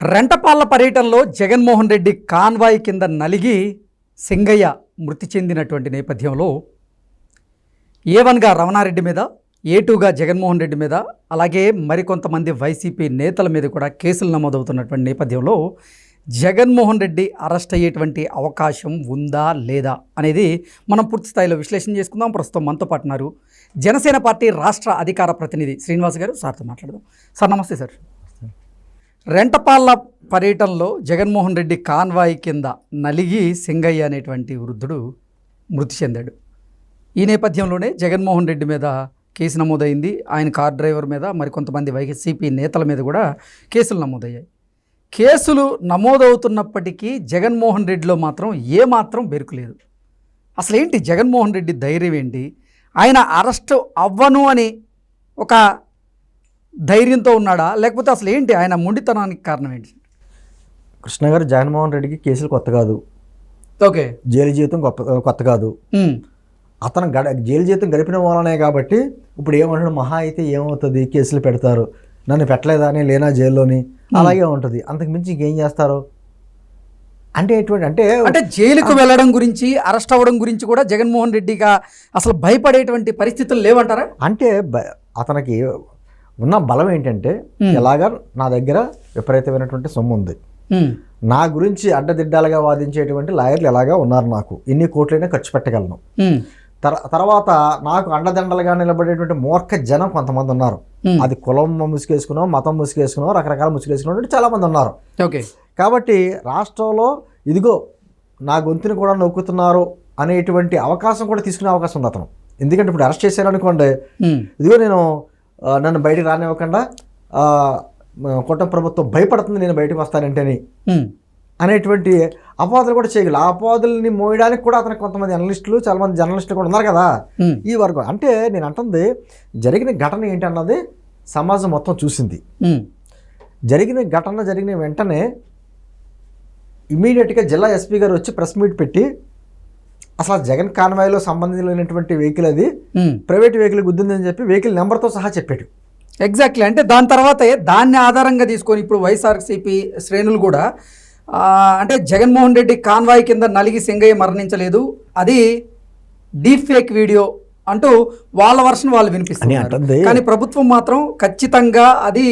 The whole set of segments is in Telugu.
రెంటపాళ్ల పర్యటనలో జగన్మోహన్ రెడ్డి కాన్వాయ్ కింద నలిగి సింగయ్య మృతి చెందినటువంటి నేపథ్యంలో A1గా రమణారెడ్డి మీద, A2గా జగన్మోహన్ రెడ్డి మీద, అలాగే మరికొంతమంది వైసీపీ నేతల మీద కూడా కేసులు నమోదవుతున్నటువంటి నేపథ్యంలో జగన్మోహన్ రెడ్డి అరెస్ట్ అయ్యేటువంటి అవకాశం ఉందా లేదా అనేది మనం పూర్తి స్థాయిలో విశ్లేషణ చేసుకుందాం. ప్రస్తుతం మనతో పాటు ఉన్నారు జనసేన పార్టీ రాష్ట్ర అధికార ప్రతినిధి శ్రీనివాస్ గారు. సార్తో మాట్లాడదాం. సార్ నమస్తే సార్. రెంటపాళ్ల పర్యటనలో జగన్మోహన్ రెడ్డి కాన్వాయ్ కింద నలిగి సింగయ్య అనేటువంటి వృద్ధుడు మృతి చెందాడు. ఈ నేపథ్యంలోనే జగన్మోహన్ రెడ్డి మీద కేసు నమోదైంది. ఆయన కార్ డ్రైవర్ మీద, మరికొంతమంది వైసీపీ నేతల మీద కూడా కేసులు నమోదయ్యాయి. కేసులు నమోదవుతున్నప్పటికీ జగన్మోహన్ రెడ్డిలో మాత్రం ఏమాత్రం బెరుకులేదు. అసలు ఏంటి జగన్మోహన్ రెడ్డి ధైర్యం ఏంటి? ఆయన అరెస్టు అవ్వను అని ఒక ధైర్యంతో ఉన్నాడా, లేకపోతే అసలు ఏంటి ఆయన మొండితనానికి కారణం ఏంటి? కృష్ణ గారు, జగన్మోహన్ రెడ్డికి కేసులు కొత్త కాదు. ఓకే, జైలు జీవితం కొత్త కాదు. అతను జైలు జీవితం గడిపిన వాళ్ళనే కాబట్టి ఇప్పుడు ఏమంటాడు, మహా అయితే ఏమవుతుంది, కేసులు పెడతారు, నన్ను పెట్టలేదా అని లేనా జైల్లోని, అలాగే ఉంటుంది. అంతకు మించి ఇంకేం చేస్తారు అంటే ఎటువంటి అంటే జైలుకు వెళ్ళడం గురించి, అరెస్ట్ అవ్వడం గురించి కూడా జగన్మోహన్ రెడ్డిగా అసలు భయపడేటువంటి పరిస్థితులు లేవంటారా? అంటే అతనికి ఉన్న బలం ఏంటంటే, ఎలాగా నా దగ్గర విపరీతమైనటువంటి సొమ్ము ఉంది, నా గురించి అడ్డదిడ్డాలుగా వాదించేటువంటి లాయర్లు ఎలాగా ఉన్నారు, నాకు ఎన్ని కోట్లైనా ఖర్చు పెట్టగలను, తర్వాత నాకు అండదండలుగా నిలబడేటువంటి మూర్ఖ జనం కొంతమంది ఉన్నారు. అది కులం ముసుగేసుకున్నాం, మతం ముసుగేసుకున్నాం, రకరకాల ముసుగేసుకున్నాం చాలా మంది ఉన్నారు. ఓకే, కాబట్టి రాష్ట్రంలో ఇదిగో నా గొంతుని కూడా నొక్కుతున్నారు అనేటువంటి అవకాశం కూడా తీసుకునే అవకాశం ఉంది అతను. ఎందుకంటే ఇప్పుడు అరెస్ట్ చేశారనుకోండి, ఇదిగో నన్ను బయటికి రానివ్వకుండా కూటమి ప్రభుత్వం భయపడుతుంది నేను బయటకు వస్తానంటేని అనేటువంటి అపవాదులు కూడా చేయగలరు. ఆ అపవాదుల్ని మోయడానికి కూడా అతనికి కొంతమంది అనలిస్టులు, చాలా మంది జర్నలిస్టులు కూడా ఉన్నారు కదా ఈ వర్గం. అంటే నేను అంటుంది, జరిగిన ఘటన ఏంటన్నది సమాజం మొత్తం చూసింది. జరిగిన వెంటనే ఇమీడియట్గా జిల్లా ఎస్పీ గారు వచ్చి ప్రెస్ మీట్ పెట్టి అసలు జగన్ కాన్వాయ్లో సంబంధించినటువంటి వెహికల్ అది ప్రైవేట్ వెహికల్ గుద్దిందని చెప్పి వెహికల్ నెంబర్తో సహా చెప్పాడు. ఎగ్జాక్ట్లీ. అంటే దాని తర్వాతే దాన్ని ఆధారంగా తీసుకొని ఇప్పుడు వైఎస్ఆర్సీపీ శ్రేణులు కూడా అంటే జగన్మోహన్ రెడ్డి కాన్వాయ్ కింద నలిగి సింగయ్య మరణించలేదు, అది డీప్ ఫేక్ వీడియో అంటూ వాళ్ళ వర్షన్ వాళ్ళు వినిపిస్తున్నారు. కానీ ప్రభుత్వం మాత్రం ఖచ్చితంగా అది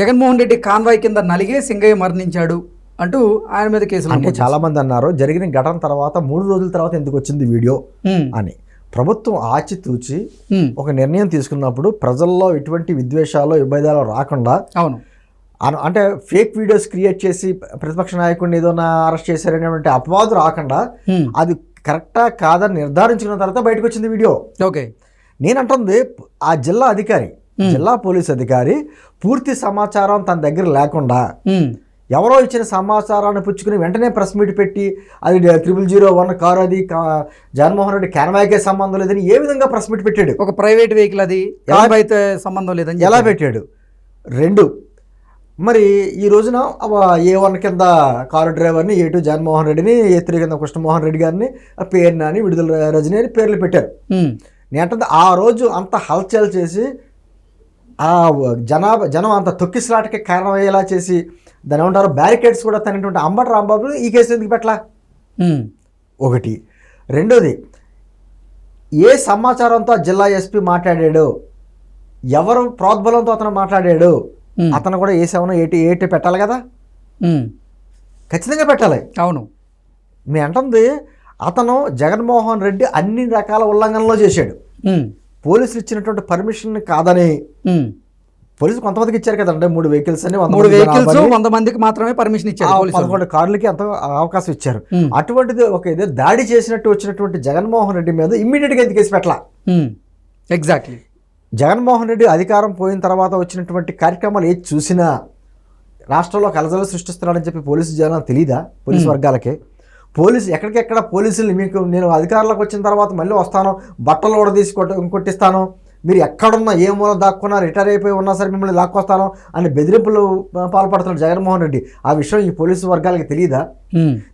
జగన్మోహన్ రెడ్డి కాన్వాయ్ కింద నలిగే సింగయ్య మరణించాడు అంటూ ఆయన మీద కేసులు. అంటే చాలా మంది అన్నారు, జరిగిన ఘటన తర్వాత 3 రోజుల తర్వాత ఎందుకు వచ్చింది వీడియో అని. ప్రభుత్వం ఆచితూచి ఒక నిర్ణయం తీసుకున్నప్పుడు ప్రజల్లో ఎటువంటి విద్వేషాలు, విభేదాలు రాకుండా, అవును అంటే ఫేక్ వీడియోస్ క్రియేట్ చేసి ప్రతిపక్ష నాయకుడిని ఏదో అరెస్ట్ చేశారనేటువంటి అపవాదు రాకుండా అది కరెక్టా కాదని నిర్ధారించుకున్న తర్వాత బయటకు వచ్చింది వీడియో. ఓకే, నేనంటుంది ఆ జిల్లా అధికారి, జిల్లా పోలీస్ అధికారి పూర్తి సమాచారం తన దగ్గర లేకుండా ఎవరో ఇచ్చిన సమాచారాన్ని పుచ్చుకుని వెంటనే ప్రెస్ మీట్ పెట్టి అది 0001 కారు, అది జగన్మోహన్ రెడ్డి కాన్వాయ్కే సంబంధం లేదని ఏ విధంగా ప్రెస్ మీట్ పెట్టాడు? ఒక ప్రైవేట్ వెహికల్, అది అయితే సంబంధం లేదని ఎలా పెట్టాడు? 2 మరి ఈ రోజున A1 కింద కారు డ్రైవర్ని, A2 జగన్మోహన్ రెడ్డిని, A3 కింద కృష్ణమోహన్ రెడ్డి గారిని, పేరు నాని, విడుదల రజనీ అని పేర్లు పెట్టారు. నేనంటే ఆ రోజు అంత హల్చల్ చేసి ఆ జనం అంత తొక్కిసలాటకి కారణమయ్యేలా చేసి దాని ఏమంటారు బ్యారికేడ్స్ కూడా తనటువంటి అంబటి రాంబాబు ఈ కేసు ఎందుకు పెట్టలా? ఒకటి. రెండోది, ఏ సమాచారంతో జిల్లా ఎస్పీ మాట్లాడాడు, ఎవరు ప్రోద్బలంతో అతను మాట్లాడాడు, అతను కూడా A7 A8 పెట్టాలి కదా, ఖచ్చితంగా పెట్టాలి. అవును, మీ అంటుంది అతను జగన్మోహన్ రెడ్డి అన్ని రకాల ఉల్లంఘనలో చేశాడు. పోలీసులు ఇచ్చినటువంటి పర్మిషన్ కాదని, పోలీసులు కొంతమందికి ఇచ్చారు కదండి, 3 వెహికల్స్ అని 100 మందికి మాత్రమే పర్మిషన్ ఇచ్చారు, 11 కార్లకి అంత అవకాశం ఇచ్చారు. అటువంటిది ఒక ఏదో దాడి చేసినట్టు వచ్చినటువంటి జగన్మోహన్ రెడ్డి మీద ఇమ్మీడియట్గా ఎందుకు కేసు పెట్టాల? ఎగ్జాక్ట్లీ. జగన్మోహన్ రెడ్డి అధికారం పోయిన తర్వాత వచ్చినటువంటి కార్యక్రమాలు ఏది చూసినా రాష్ట్రంలో కలజలు సృష్టిస్తున్నాడని చెప్పి పోలీసు జనాలు తెలియదా? పోలీసు వర్గాలకి పోలీసు ఎక్కడికెక్కడ పోలీసులు మీకు నేను అధికారంలోకి వచ్చిన తర్వాత మళ్ళీ వస్తాను, బట్టలు కూడా తీసి కొట్టిస్తాను, మీరు ఎక్కడున్నా ఏ మూల దాక్కున్నా, రిటైర్ అయిపోయి ఉన్నా సరే మిమ్మల్ని లాక్కొస్తాను అని బెదిరింపులు పాల్పడుతున్నాడు జగన్మోహన్ రెడ్డి. ఆ విషయం ఈ పోలీసు వర్గాలకి తెలియదా?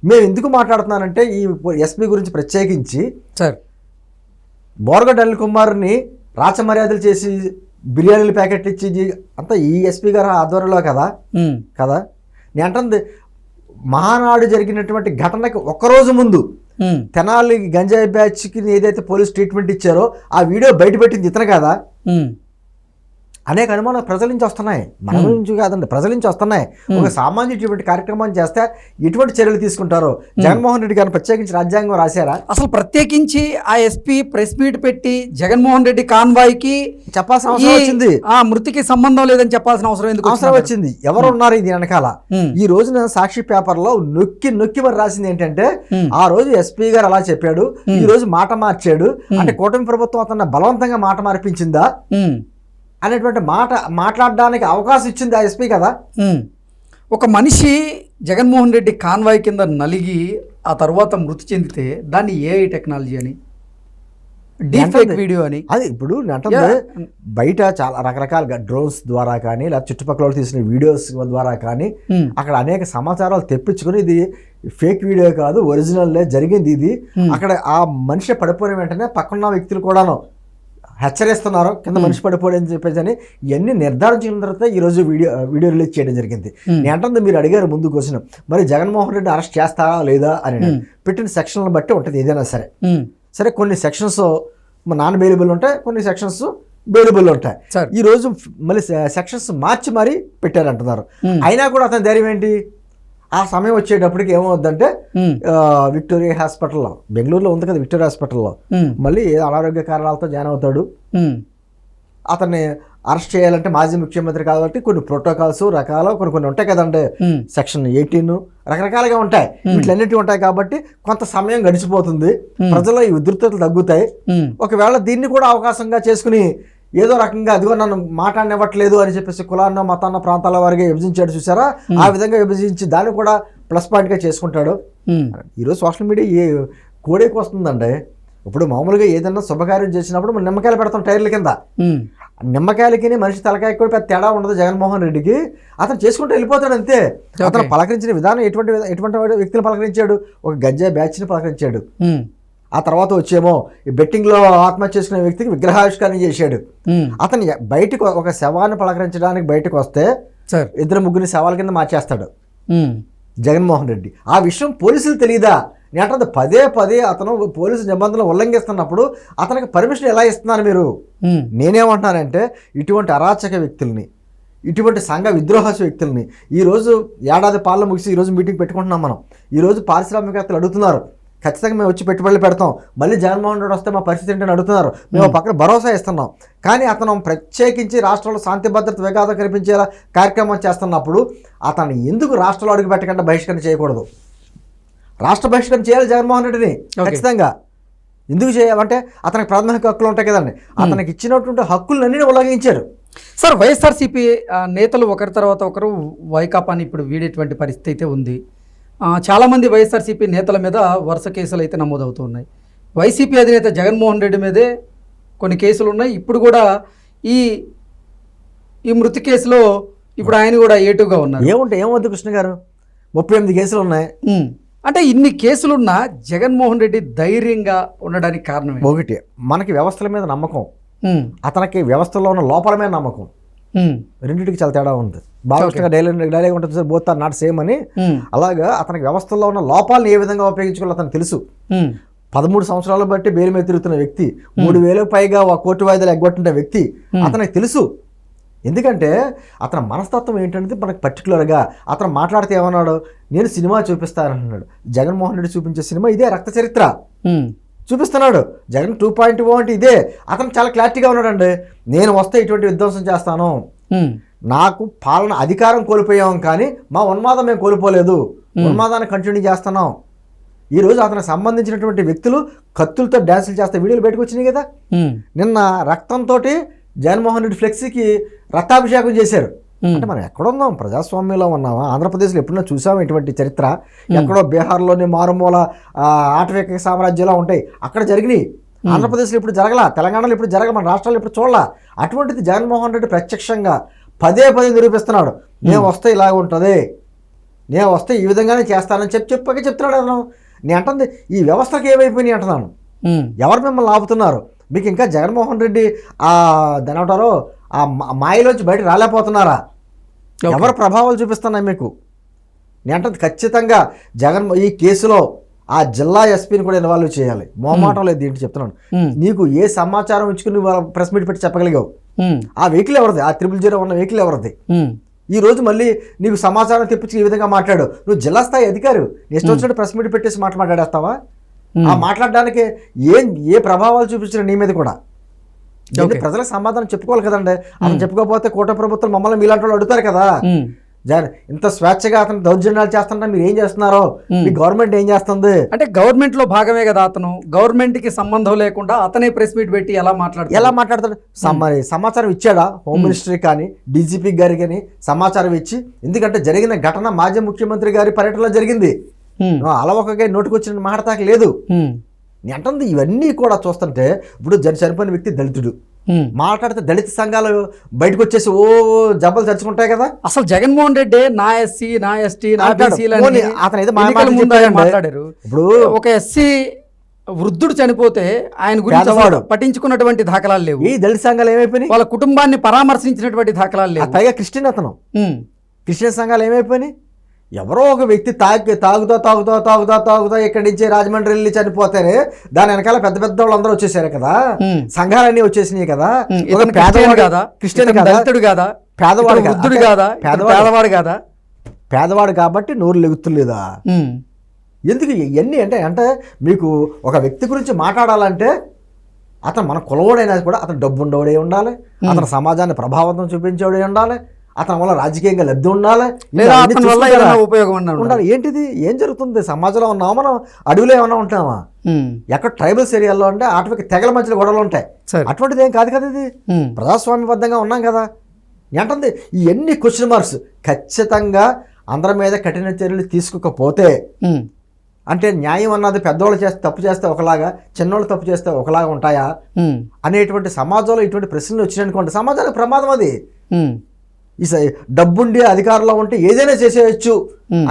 మేము ఎందుకు మాట్లాడుతున్నానంటే ఈ ఎస్పీ గురించి ప్రత్యేకించి, సార్ బోర్గడ్డ అనిల్ కుమార్ని రాచమర్యాదలు చేసి బిర్యానీలు ప్యాకెట్ ఇచ్చి అంతా ఈ ఎస్పీ గారు ఆధ్వర్యంలో కదా కదా నేను అంటుంది మహానాడు జరిగినటువంటి ఘటనకి ఒక్కరోజు ముందు తెనాలి గంజాయి బ్యాచ్కి ఏదైతే పోలీస్ ట్రీట్మెంట్ ఇచ్చారో ఆ వీడియో బయటపెట్టింది ఇతను కదా. అనేక అనుమానాలు ప్రజల నుంచి వస్తున్నాయి, మన నుంచి కాదండి, ప్రజల నుంచి వస్తున్నాయి. ఒక సామాన్య ఇటువంటి కార్యక్రమం చేస్తే ఎటువంటి చర్యలు తీసుకుంటారో జగన్మోహన్ రెడ్డి గారిని ప్రత్యేకించి రాజ్యాంగం రాశారా? అసలు ప్రత్యేకించి ఆ ఎస్పీ ప్రెస్ మీట్ పెట్టి జగన్మోహన్ రెడ్డి కాన్వాయ్కి చెప్పాల్సిన అవసరం వచ్చింది, ఆ మృతికి సంబంధం లేదని చెప్పాల్సిన అవసరం ఎందుకు అవసరం వచ్చింది? ఎవరు ఉన్నారు ఇది వెనకాల? ఈ రోజున సాక్షి పేపర్ లో నొక్కి నొక్కి మరి రాసింది ఏంటంటే ఆ రోజు ఎస్పీ గారు అలా చెప్పాడు, ఈ రోజు మాట మార్చాడు అంటే కూటమి ప్రభుత్వం అతన్ని బలవంతంగా మాట మార్పించిందా అనేటువంటి మాట మాట్లాడడానికి అవకాశం ఇచ్చింది ఆ ఎస్పీ కదా. ఒక మనిషి జగన్మోహన్ రెడ్డి కాన్వాయ్ కింద నలిగి ఆ తర్వాత మృతి చెందితే దాన్ని ఏఐ టెక్నాలజీ అని, డీఫేక్ వీడియో అని, అది ఇప్పుడు అంటే బయట చాలా రకరకాలుగా డ్రోన్స్ ద్వారా కానీ లేదా చుట్టుపక్కల తీసిన వీడియోస్ ద్వారా కానీ అక్కడ అనేక సమాచారాలు తెప్పించుకొని ఇది ఫేక్ వీడియో కాదు ఒరిజినల్లే జరిగింది ఇది, అక్కడ ఆ మనిషి పడిపోయిన వెంటనే పక్కన వ్యక్తులు కూడాను హెచ్చరిస్తున్నారు కింద మనిషి పడిపోయి అని చెప్పేసి అని ఇవన్నీ నిర్ధారించిన తర్వాత ఈరోజు వీడియో రిలీజ్ చేయడం జరిగింది. నేను అంటుంది మీరు అడిగారు ముందు క్వశ్చన్, మరి జగన్మోహన్ రెడ్డి అరెస్ట్ చేస్తారా లేదా అని. పెట్టిన సెక్షన్లను బట్టి ఉంటుంది ఏదైనా సరే. సరే కొన్ని సెక్షన్స్ నాన్ బెయిలబుల్ ఉంటాయి, కొన్ని సెక్షన్స్ బెయిలబుల్ ఉంటాయి. ఈ రోజు మళ్ళీ సెక్షన్స్ మార్చి మరీ పెట్టారంటున్నారు. అయినా కూడా అతని ధైర్యం ఏంటి? ఆ సమయం వచ్చేటప్పటికి ఏమవుద్దంటే విక్టోరియా హాస్పిటల్లో, బెంగళూరులో ఉంది కదా విక్టోరియా హాస్పిటల్లో, మళ్ళీ అనారోగ్య కారణాలతో జాయిన్ అవుతాడు. అతన్ని అరెస్ట్ చేయాలంటే మాజీ ముఖ్యమంత్రి కాబట్టి కొన్ని ప్రోటోకాల్స్ రకాలు కొన్ని ఉంటాయి కదండి, సెక్షన్ 18 రకరకాలుగా ఉంటాయి, వీటిలన్నిటి ఉంటాయి కాబట్టి కొంత సమయం గడిచిపోతుంది, ప్రజల్లో ఈ ఉధృతలు తగ్గుతాయి. ఒకవేళ దీన్ని కూడా అవకాశంగా చేసుకుని ఏదో రకంగా అదిగో నన్ను మాట్లాడనివ్వట్లేదు అని చెప్పేసి కులాన్న మతాన్న ప్రాంతాల వారికి విభజించాడు చూసారా, ఆ విధంగా విభజించి దాన్ని కూడా ప్లస్ పాయింట్గా చేసుకుంటాడు. ఈరోజు సోషల్ మీడియా ఏ కోడేకి వస్తుందండి. ఇప్పుడు మామూలుగా ఏదైనా శుభకార్యం చేసినప్పుడు మనం నిమ్మకాయలు పెడతాం టైర్ల కింద, నిమ్మకాయలకి మనిషి తలకాయ కూడా పెద్ద తేడా ఉండదు. జగన్మోహన్ రెడ్డికి అతను చేసుకుంటూ వెళ్ళిపోతాడు అంతే. అతను పలకరించిన విధానం ఎటువంటి వ్యక్తిని పలకరించాడు? ఒక గంజాయి బ్యాచ్ని పలకరించాడు. ఆ తర్వాత వచ్చేమో ఈ బెట్టింగ్లో ఆత్మహత్య చేసుకునే వ్యక్తికి విగ్రహావిష్కరణ చేశాడు. అతను బయటకు ఒక శవాన్ని పలకరించడానికి బయటకు వస్తే 2-3 శవాల కింద మార్చేస్తాడు జగన్మోహన్ రెడ్డి. ఆ విషయం పోలీసులు తెలియదా? నేను పదే అతను పోలీసు నిబంధనలు ఉల్లంఘిస్తున్నప్పుడు అతనికి పర్మిషన్ ఎలా ఇస్తున్నారు మీరు? నేనేమంటున్నానంటే ఇటువంటి అరాచక వ్యక్తుల్ని, ఇటువంటి సంఘ విద్రోహ వ్యక్తుల్ని ఈరోజు ఏడాది పాలన ముగిసి ఈరోజు మీటింగ్ పెట్టుకుంటున్నాం మనం. ఈరోజు పారిశ్రామికవేత్తలు అడుగుతున్నారు ఖచ్చితంగా మేము వచ్చి పెట్టుబడులు పెడతాం, మళ్ళీ జగన్మోహన్ రెడ్డి వస్తే మా పరిస్థితి ఏంటని అడుగుతున్నారు. మేము పక్కన భరోసా ఇస్తున్నాం. కానీ అతను ప్రత్యేకించి రాష్ట్రంలో శాంతి భద్రత విఘాతం కనిపించేలా కార్యక్రమం చేస్తున్నప్పుడు అతను ఎందుకు రాష్ట్రంలో అడుగు పెట్టకుండా బహిష్కరణ చేయకూడదు? రాష్ట్ర బహిష్కరణ చేయాలి జగన్మోహన్ రెడ్డిని ఖచ్చితంగా. ఎందుకు చేయాలంటే అతనికి ప్రాథమిక హక్కులు ఉంటాయి కదండి, అతనికి ఇచ్చినటువంటి హక్కులన్నీ ఉల్లంఘించారు. సార్, వైఎస్ఆర్సీపీ నేతలు ఒకరి తర్వాత ఒకరు వైకాపాని ఇప్పుడు వీడేటువంటి పరిస్థితి అయితే ఉంది. చాలామంది వైఎస్ఆర్సీపీ నేతల మీద వరుస కేసులు అయితే నమోదవుతూ ఉన్నాయి. వైసీపీ అధినేత జగన్మోహన్ రెడ్డి మీదే కొన్ని కేసులు ఉన్నాయి. ఇప్పుడు కూడా ఈ మృతి కేసులో ఇప్పుడు ఆయన కూడా ఏటుగా ఉన్నారు. ఏమవుతుంది కృష్ణ గారు? 38 కేసులు ఉన్నాయి. అంటే ఇన్ని కేసులున్నా జగన్మోహన్ రెడ్డి ధైర్యంగా ఉండడానికి కారణం ఒకటి, మనకి వ్యవస్థల మీద నమ్మకం, అతనికి వ్యవస్థలో ఉన్న లోపాల మీద నమ్మకం. రెండింటికి చాలా తేడా ఉంది. బాగా డైలాగ్ ఉంటుంది sir, both are not same అని. అలాగా అతనికి వ్యవస్థలో ఉన్న లోపాలను ఏ విధంగా ఉపయోగించుకోవాలో అతనికి తెలుసు. 13 సంవత్సరాలు బట్టి బెయిల్ మీద తిరుగుతున్న వ్యక్తి, 3,000 పైగా కోర్టు వాయిదాలు ఎగ్గొట్టిన వ్యక్తి, అతనికి తెలుసు. ఎందుకంటే అతని మనస్తత్వం ఏంటనేది మనకు పర్టికులర్గా అతను మాట్లాడితే ఏమన్నాడు, నేను సినిమా చూపిస్తానంటున్నాడు. జగన్మోహన్ రెడ్డి చూపించే సినిమా ఇదే, రక్త చరిత్ర చూపిస్తున్నాడు. జగన్ 2.0 అంటే ఇదే. అతను చాలా క్లారిటీగా ఉన్నాడండి. నేను వస్తే ఇటువంటి విధ్వంసం చేస్తాను, నాకు పాలన అధికారం కోల్పోయాం కానీ మా ఉన్మాదం మేము కోల్పోలేదు, ఉన్మాదాన్ని కంటిన్యూ చేస్తున్నాం. ఈరోజు అతనికి సంబంధించినటువంటి వ్యక్తులు కత్తులతో డ్యాన్సులు చేస్తే వీడియోలు బయటకు వచ్చినాయి కదా. నిన్న రక్తంతో జగన్మోహన్ రెడ్డి ఫ్లెక్సీకి రక్తాభిషేకం చేశారు. అంటే మనం ఎక్కడున్నాం? ప్రజాస్వామ్యంలో ఉన్నామా? ఆంధ్రప్రదేశ్లో ఎప్పుడన్నా చూసామా ఇటువంటి చరిత్ర? ఎక్కడో బీహార్లోని మారుమూల ఆటవిక సామ్రాజ్యాలు ఉంటాయి, అక్కడ జరిగినాయి. ఆంధ్రప్రదేశ్లో ఇప్పుడు జరగలా, తెలంగాణలో ఇప్పుడు జరగల, మన రాష్ట్రాల్లో ఇప్పుడు చూడాల. అటువంటిది జగన్మోహన్ రెడ్డి ప్రత్యక్షంగా పదే నిరూపిస్తున్నాడు. నేను వస్తే ఇలాగ ఉంటుంది, నేను వస్తే ఈ విధంగానే చేస్తానని చెప్తున్నాడు. అతను నేను అంటుంది ఈ వ్యవస్థకి ఏమైపోయినాయి అంటున్నాను. ఎవరు మిమ్మల్ని ఆపుతున్నారు? మీకు ఇంకా జగన్మోహన్ రెడ్డి దాని అంటారో మాయలోంచి బయట రాలేకపోతున్నారా? Okay. ఎవరు ప్రభావాలు చూపిస్తున్నాయి మీకు? నేను అంటే ఖచ్చితంగా ఈ కేసులో ఆ జిల్లా ఎస్పీని కూడా ఇన్వాల్వ్ చేయాలి. మొహమాటం లేదు దీంట్లో చెప్తున్నాను. నీకు ఏ సమాచారం ఇచ్చుకుని ప్రెస్ మీట్ పెట్టి చెప్పగలిగావు? ఆ వెహికల్ ఎవరిది? ఆ 000 ఉన్న వెహికల్ ఎవరిది? ఈ రోజు మళ్ళీ నీకు సమాచారం తెప్పించి ఈ విధంగా మాట్లాడు. నువ్వు జిల్లా స్థాయి అధికారి, ఇష్టం వచ్చినట్టు ప్రెస్ మీట్ పెట్టేసి మాట్లాడేస్తావా? ఆ మాట్లాడడానికి ఏ ప్రభావాలు చూపించిన నీ మీద కూడా ప్రజలకు సమాధానం చెప్పుకోవాలి కదండి. అతను చెప్పుకోకపోతే కూటమి ప్రభుత్వం మమ్మల్ని మీలాంటి వాళ్ళు అడుగుతారు కదా, ఇంత స్వేచ్ఛగా అతను దౌర్జన్యాలు చేస్తున్నా మీరు ఏం చేస్తున్నారో, మీ గవర్నమెంట్ ఏం చేస్తుంది అంటే గవర్నమెంట్ లో భాగమే కదా అతను. గవర్నమెంట్ కి సంబంధం లేకుండా అతనే ప్రెస్ మీట్ పెట్టి ఎలా మాట్లాడతాడు? సమాచారం ఇచ్చాడా? హోమ్ మినిస్టర్ కానీ డీజీపీ గారి కానీ సమాచారం ఇచ్చి, ఎందుకంటే జరిగిన ఘటన మాజీ ముఖ్యమంత్రి గారి పర్యటనలో జరిగింది. అలవకగా నోటికొచ్చిన మాట్లాడతాక లేదు. అంటుంది ఇవన్నీ కూడా చూస్తుంటే ఇప్పుడు చనిపోయిన వ్యక్తి దళితుడు మాట్లాడితే దళిత సంఘాలు బయటకు వచ్చేసి జబ్బలు చర్చుకుంటాయి కదా. అసలు జగన్మోహన్ రెడ్డి నా ఎస్సీ నా ఎస్టీ నా అతను ఏదో మాట్లాడారు. ఇప్పుడు ఒక ఎస్సీ వృద్ధుడు చనిపోతే ఆయన గురించి పట్టించుకున్నటువంటి దాఖలాలు లేవు. ఈ దళిత సంఘాలు ఏమైపోయినాయి? వాళ్ళ కుటుంబాన్ని పరామర్శించినటువంటి దాఖలాలు లేవు. పైగా క్రిస్టియన్ అతను, క్రిస్టియన్ సంఘాలు ఏమైపోయినాయి? ఎవరో ఒక వ్యక్తి తాగుతా ఇక్కడి నుంచి రాజమండ్రి వెళ్ళి చనిపోతేనే దాని వెనకాల పెద్ద పెద్ద వాళ్ళందరూ వచ్చేసారు కదా, సంఘాలన్నీ వచ్చేసినాయి కదా. క్రిస్టియన్ కాదా, పేదవాడు వృద్ధుడు కాదా, పేదవాడు కాదా? పేదవాడు కాబట్టి నోరు లెగుతులేదా? ఎందుకు ఇవన్నీ అంటే మీకు ఒక వ్యక్తి గురించి మాట్లాడాలంటే అతను మన కులవాడైనా కూడా అతను డబ్బు ఉండేవాడే ఉండాలి, అతను సమాజాన్ని ప్రభావితం చూపించేవాడే ఉండాలి, అతని వల్ల రాజకీయంగా లబ్ధి ఉండాలి, ఉపయోగం ఉండాలి. ఏంటిది? ఏం జరుగుతుంది సమాజంలో? ఉన్నామా మనం? అడవిలో ఏమన్నా ఉంటామా? ఎక్కడ ట్రైబల్స్ ఏరియాలో అంటే ఆటవిక తెగల మధ్యలో గొడవలు ఉంటాయి. అటువంటిది ఏం కాదు కదా, ఇది ప్రజాస్వామ్యబద్ధంగా ఉన్నాం కదా. ఏంటంది ఇవన్నీ క్వశ్చన్ మార్క్స్. ఖచ్చితంగా అందరి మీద కఠిన చర్యలు తీసుకోకపోతే అంటే న్యాయం అన్నది పెద్దవాళ్ళు తప్పు చేస్తే ఒకలాగా, చిన్నవాళ్ళు తప్పు చేస్తే ఒకలాగా ఉంటాయా అనేటువంటి సమాజంలో ఇటువంటి ప్రశ్నలు వచ్చినాయనుకోండి, సమాజానికి ప్రమాదం. అది ఈ డబ్బుండి అధికారంలో ఉంటే ఏదైనా చేసేయచ్చు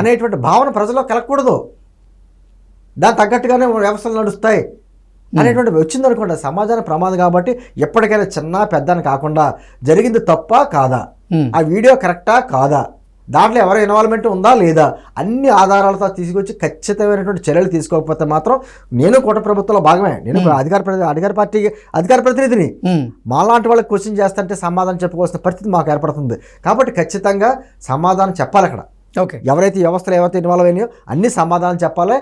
అనేటువంటి భావన ప్రజల్లో కలగకూడదు. దాని తగ్గట్టుగానే వ్యవస్థలు నడుస్తాయి అనేటువంటి వచ్చిందనుకోండి, సమాజానికి ప్రమాదం. కాబట్టి ఎప్పటికైనా చిన్న పెద్దని కాకుండా జరిగింది తప్పా కాదా, ఆ వీడియో కరెక్టా కాదా, దాంట్లో ఎవరి ఇన్వాల్వ్మెంట్ ఉందా లేదా, అన్ని ఆధారాలతో తీసుకొచ్చి ఖచ్చితమైనటువంటి చర్యలు తీసుకోకపోతే మాత్రం నేను కూటమి ప్రభుత్వంలో భాగమే, నేను అధికార పార్టీకి అధికార ప్రతినిధిని. మాలాంటి వాళ్ళకి క్వశ్చన్ చేస్తుంటే సమాధానం చెప్పుకోవాల్సిన పరిస్థితి మాకు ఏర్పడుతుంది. కాబట్టి ఖచ్చితంగా సమాధానం చెప్పాలి. అక్కడ ఎవరైతే వ్యవస్థలు ఏవైతే ఇన్వాల్వ్ అయినాయో అన్ని సమాధానం చెప్పాలి.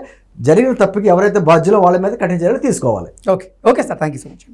జరిగిన తప్పుకి ఎవరైతే బాధ్యులో వాళ్ళ మీద కఠిన చర్యలు తీసుకోవాలి. Okay sir, thank you so much.